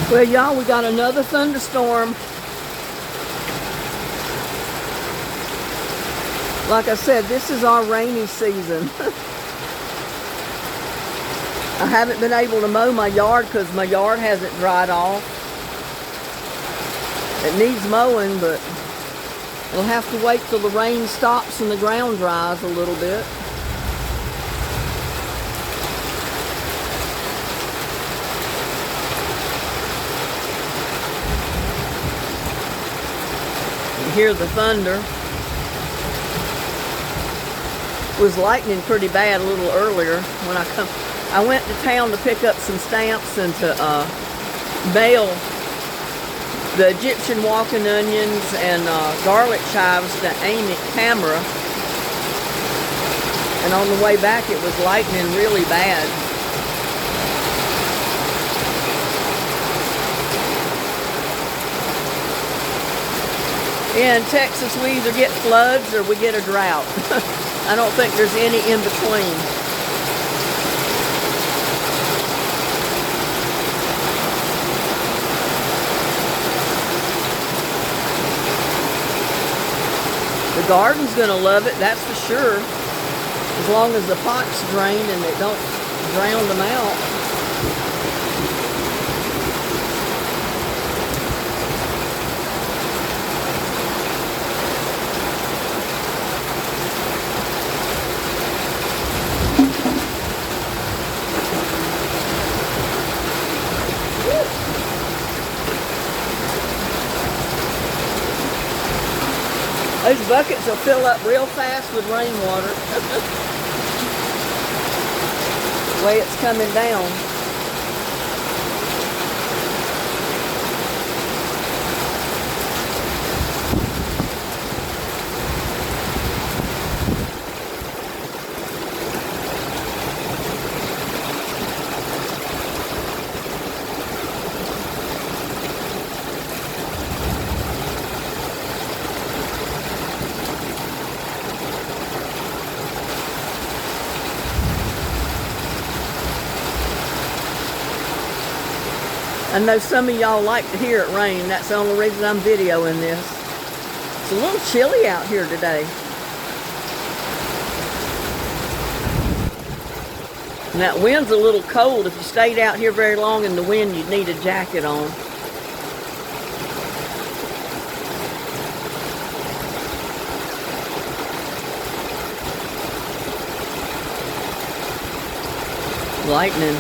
Well, y'all, we got another thunderstorm. Like I said, this is our rainy season. I haven't been able to mow my yard because my yard hasn't dried off. It needs mowing, but we'll have to wait till the rain stops and the ground dries a little bit. Hear the thunder. It was lightning pretty bad a little earlier when I went to town to pick up some stamps and to mail the Egyptian walking onions and garlic chives to Amy Camera. And on the way back it was lightning really bad. In Texas, we either get floods or we get a drought. I don't think there's any in between. The garden's gonna love it, that's for sure. As long as the pots drain and they don't drown them out. Those buckets will fill up real fast with rainwater. The way it's coming down. I know some of y'all like to hear it rain. That's the only reason I'm videoing this. It's a little chilly out here today. And that wind's a little cold. If you stayed out here very long in the wind, you'd need a jacket on. Lightning.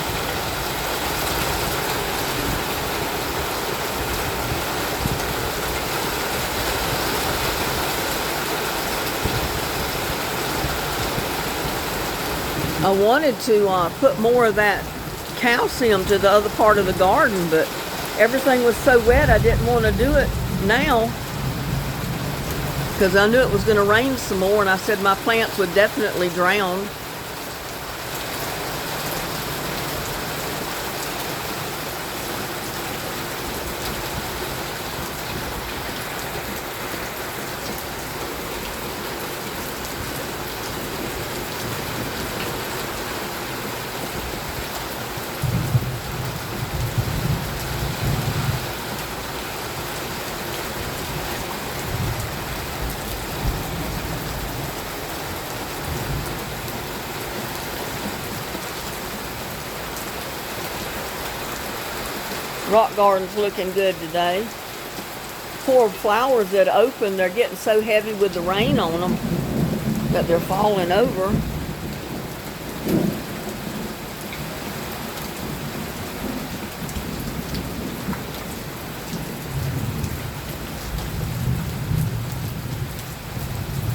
I wanted to put more of that calcium to the other part of the garden, but everything was so wet I didn't want to do it now because I knew it was going to rain some more, and I said my plants would definitely drown. Rock garden's looking good today. Poor flowers that open, they're getting so heavy with the rain on them that they're falling over.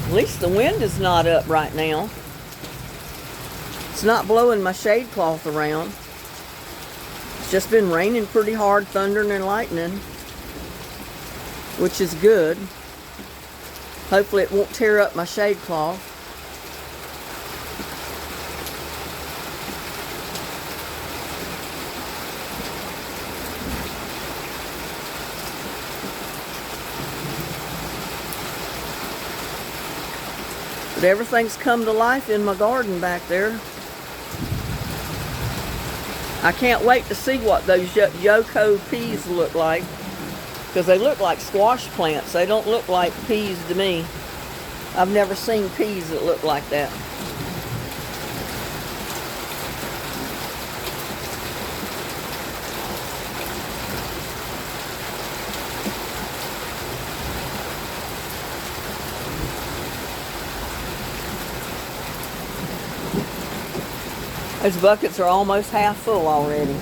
At least the wind is not up right now. It's not blowing my shade cloth around. Just been raining pretty hard, thundering and lightning, which is good. Hopefully it won't tear up my shade cloth. But everything's come to life in my garden back there. I can't wait to see what those Yoko peas look like, because they look like squash plants. They don't look like peas to me. I've never seen peas that look like that. Those buckets are almost half full already.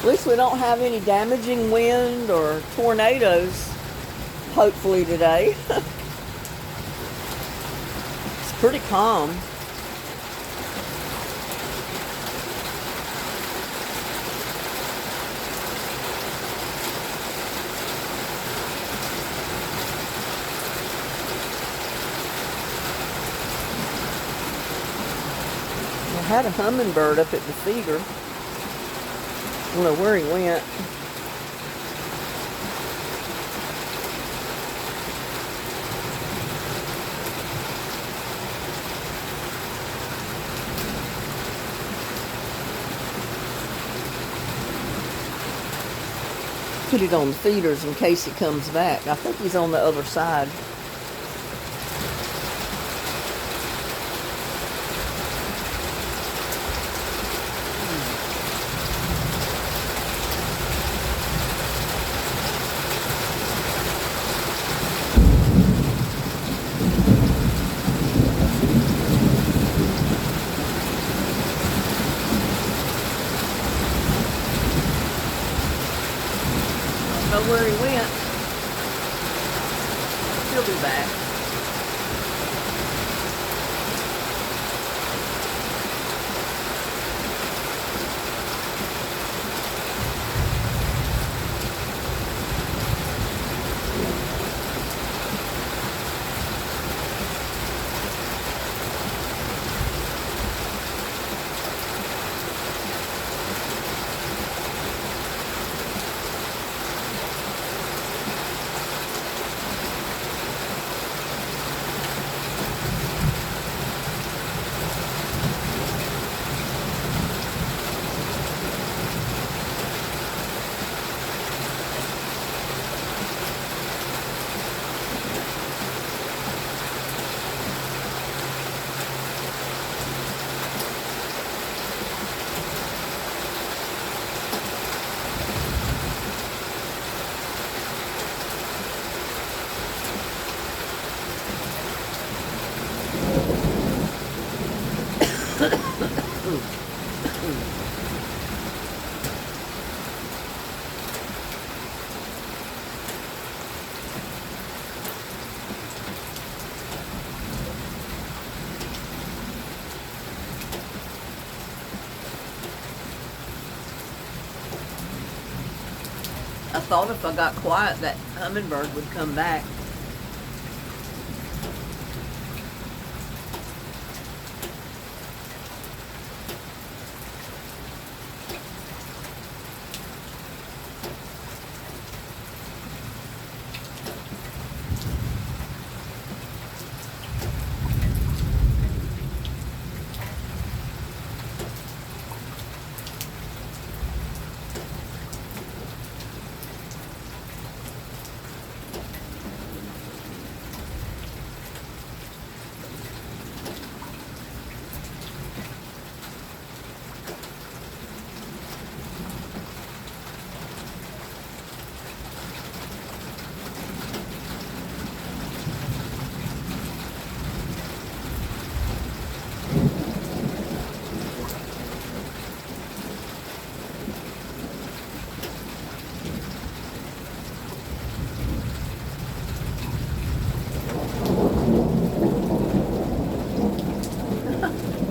At least we don't have any damaging wind or tornadoes, hopefully, today. It's pretty calm. I had a hummingbird up at the feeder. I don't know where he went. Put it on the feeders in case he comes back. I think he's on the other side. Know where he went. He'll be back. I thought if I got quiet, that hummingbird would come back.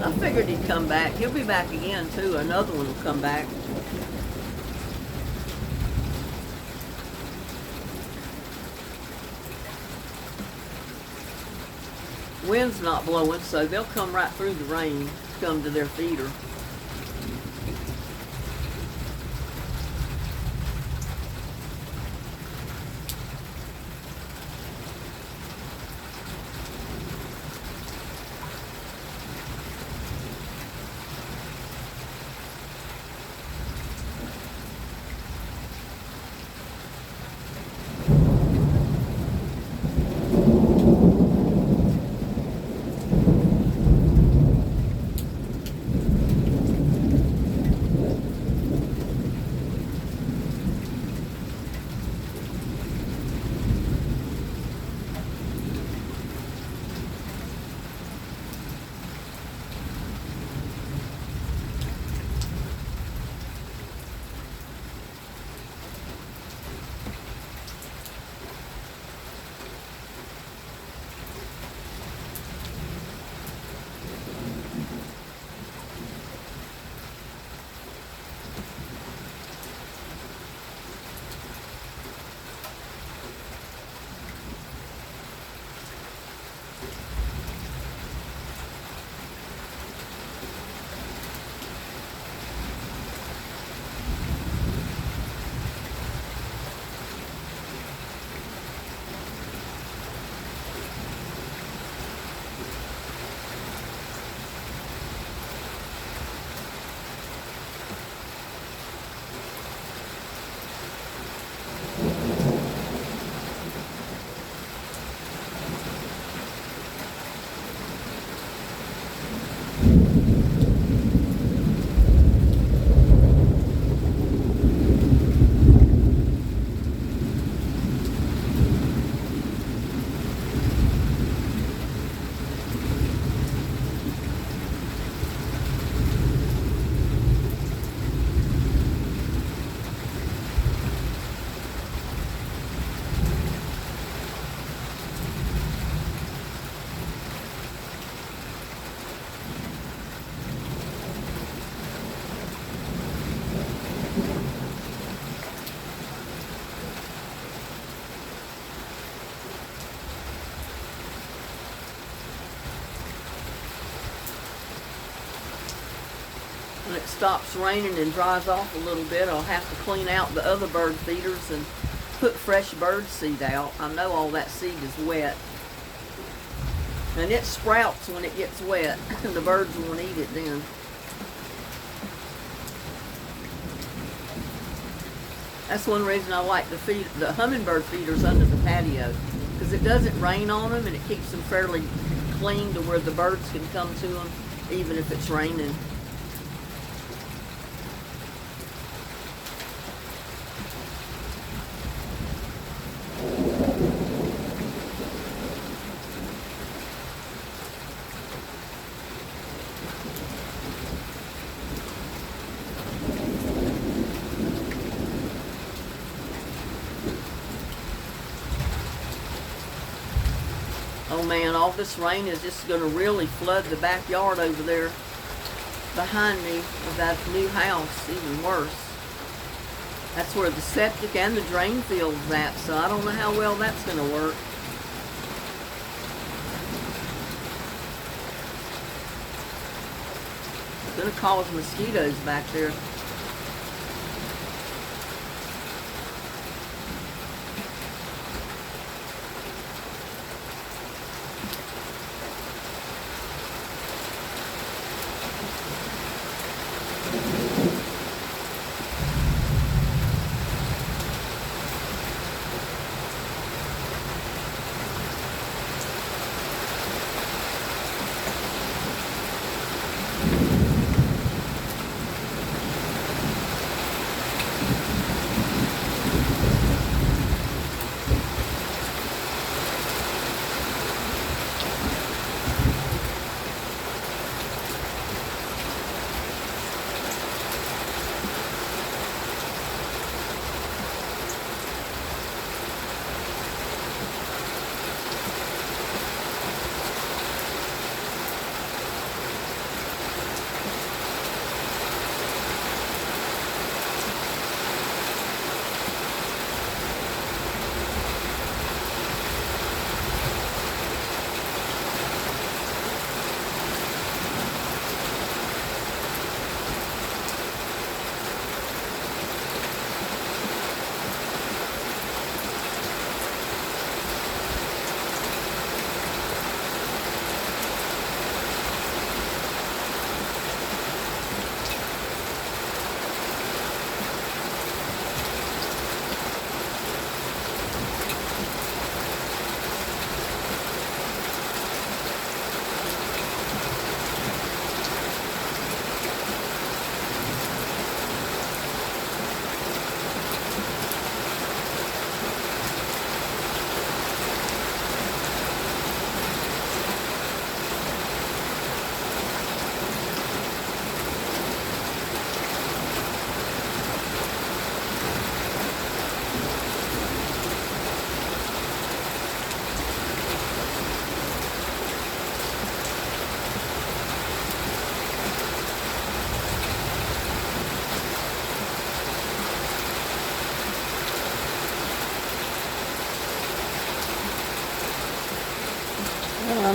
I figured he'd come back. He'll be back again too. Another one will come back. Wind's not blowing, so they'll come right through the rain. come to their feeder. When it stops raining and dries off a little bit, I'll have to clean out the other bird feeders and put fresh bird seed out. I know all that seed is wet. And it sprouts when it gets wet. The birds won't eat it then. That's one reason I like to feed the hummingbird feeders under the patio, because it doesn't rain on them and it keeps them fairly clean to where the birds can come to them even if it's raining. Oh man, all this rain is just going to really flood the backyard over there behind me of that new house, even worse. That's where the septic and the drain field's at, so I don't know how well that's going to work. It's going to cause mosquitoes back there.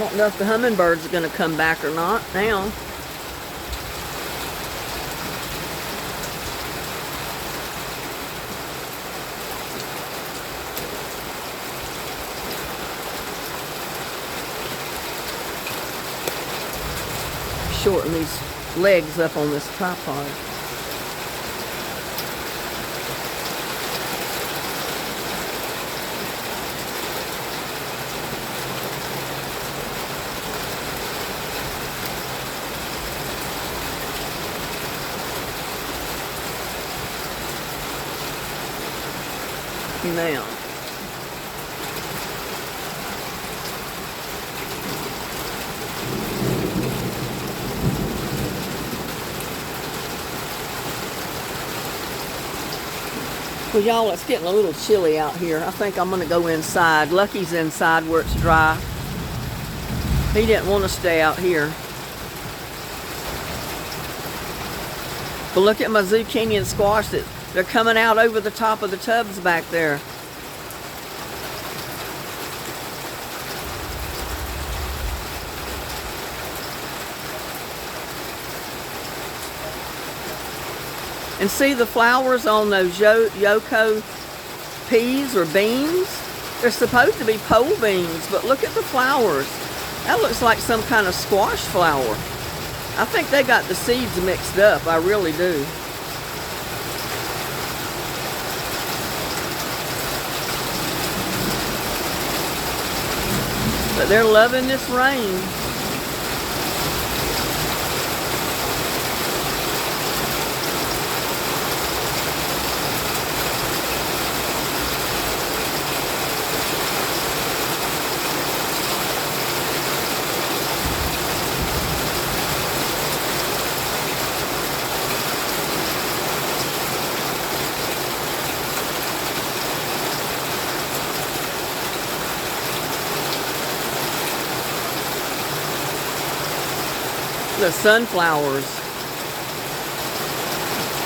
don't know if the hummingbirds are going to come back or not now. Shorten these legs up on this tripod. Now, well, y'all, it's getting a little chilly out here. I think I'm going to go inside. Lucky's inside where it's dry. He didn't want to stay out here. But look at my zucchini and squash. They're coming out over the top of the tubs back there. And see the flowers on those Yoko peas or beans? They're supposed to be pole beans, but look at the flowers. That looks like some kind of squash flower. I think they got the seeds mixed up, I really do. But they're loving this rain. The sunflowers.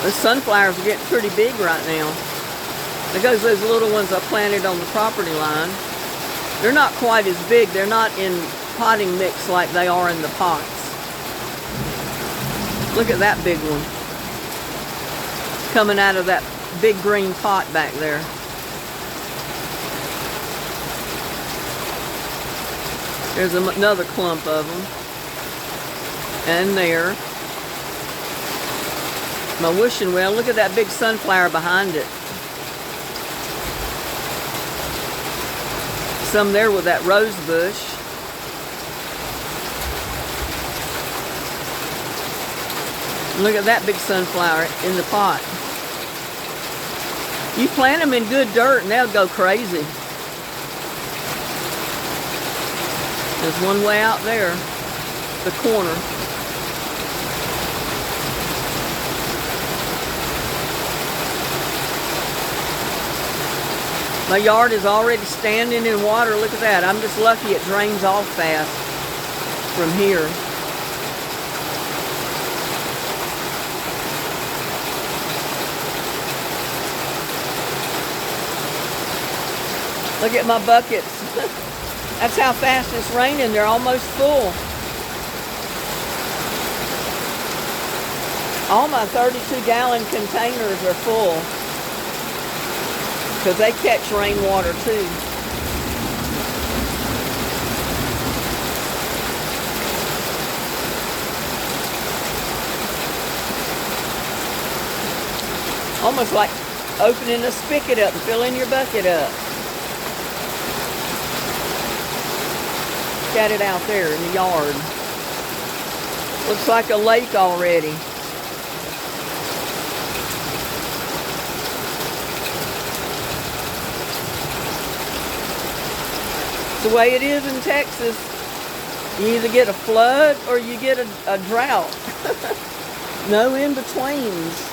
The sunflowers are getting pretty big right now. There goes those little ones I planted on the property line. They're not quite as big. They're not in potting mix like they are in the pots. Look at that big one. Coming out of that big green pot back there. There's another clump of them. And there. My wishing well, look at that big sunflower behind it. Some there with that rose bush. Look at that big sunflower in the pot. You plant them in good dirt and they'll go crazy. There's one way out there, the corner. My yard is already standing in water. Look at that. I'm just lucky it drains off fast from here. Look at my buckets. That's how fast it's raining. They're almost full. All my 32-gallon containers are full. Because they catch rainwater too. Almost like opening a spigot up and filling your bucket up. Got it out there in the yard. Looks like a lake already. The way it is in Texas, you either get a flood or you get a drought. No in-betweens.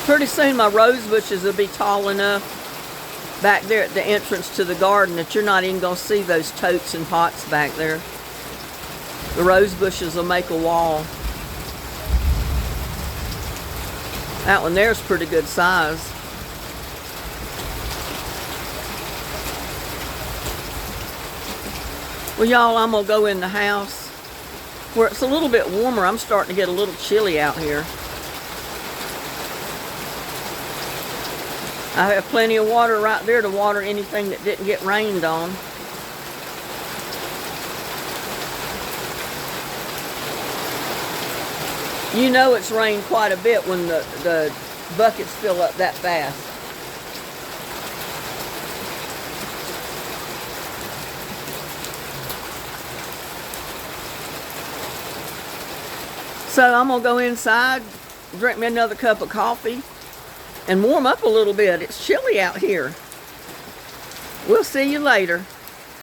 Pretty soon my rose bushes will be tall enough back there at the entrance to the garden that you're not even going to see those totes and pots back there. The rose bushes will make a wall. That one there's pretty good size. Well, y'all, I'm gonna go in the house where it's a little bit warmer. I'm starting to get a little chilly out here. I have plenty of water right there to water anything that didn't get rained on. You know it's rained quite a bit when the buckets fill up that fast. So I'm gonna go inside, drink me another cup of coffee, and warm up a little bit. It's chilly out here. We'll see you later.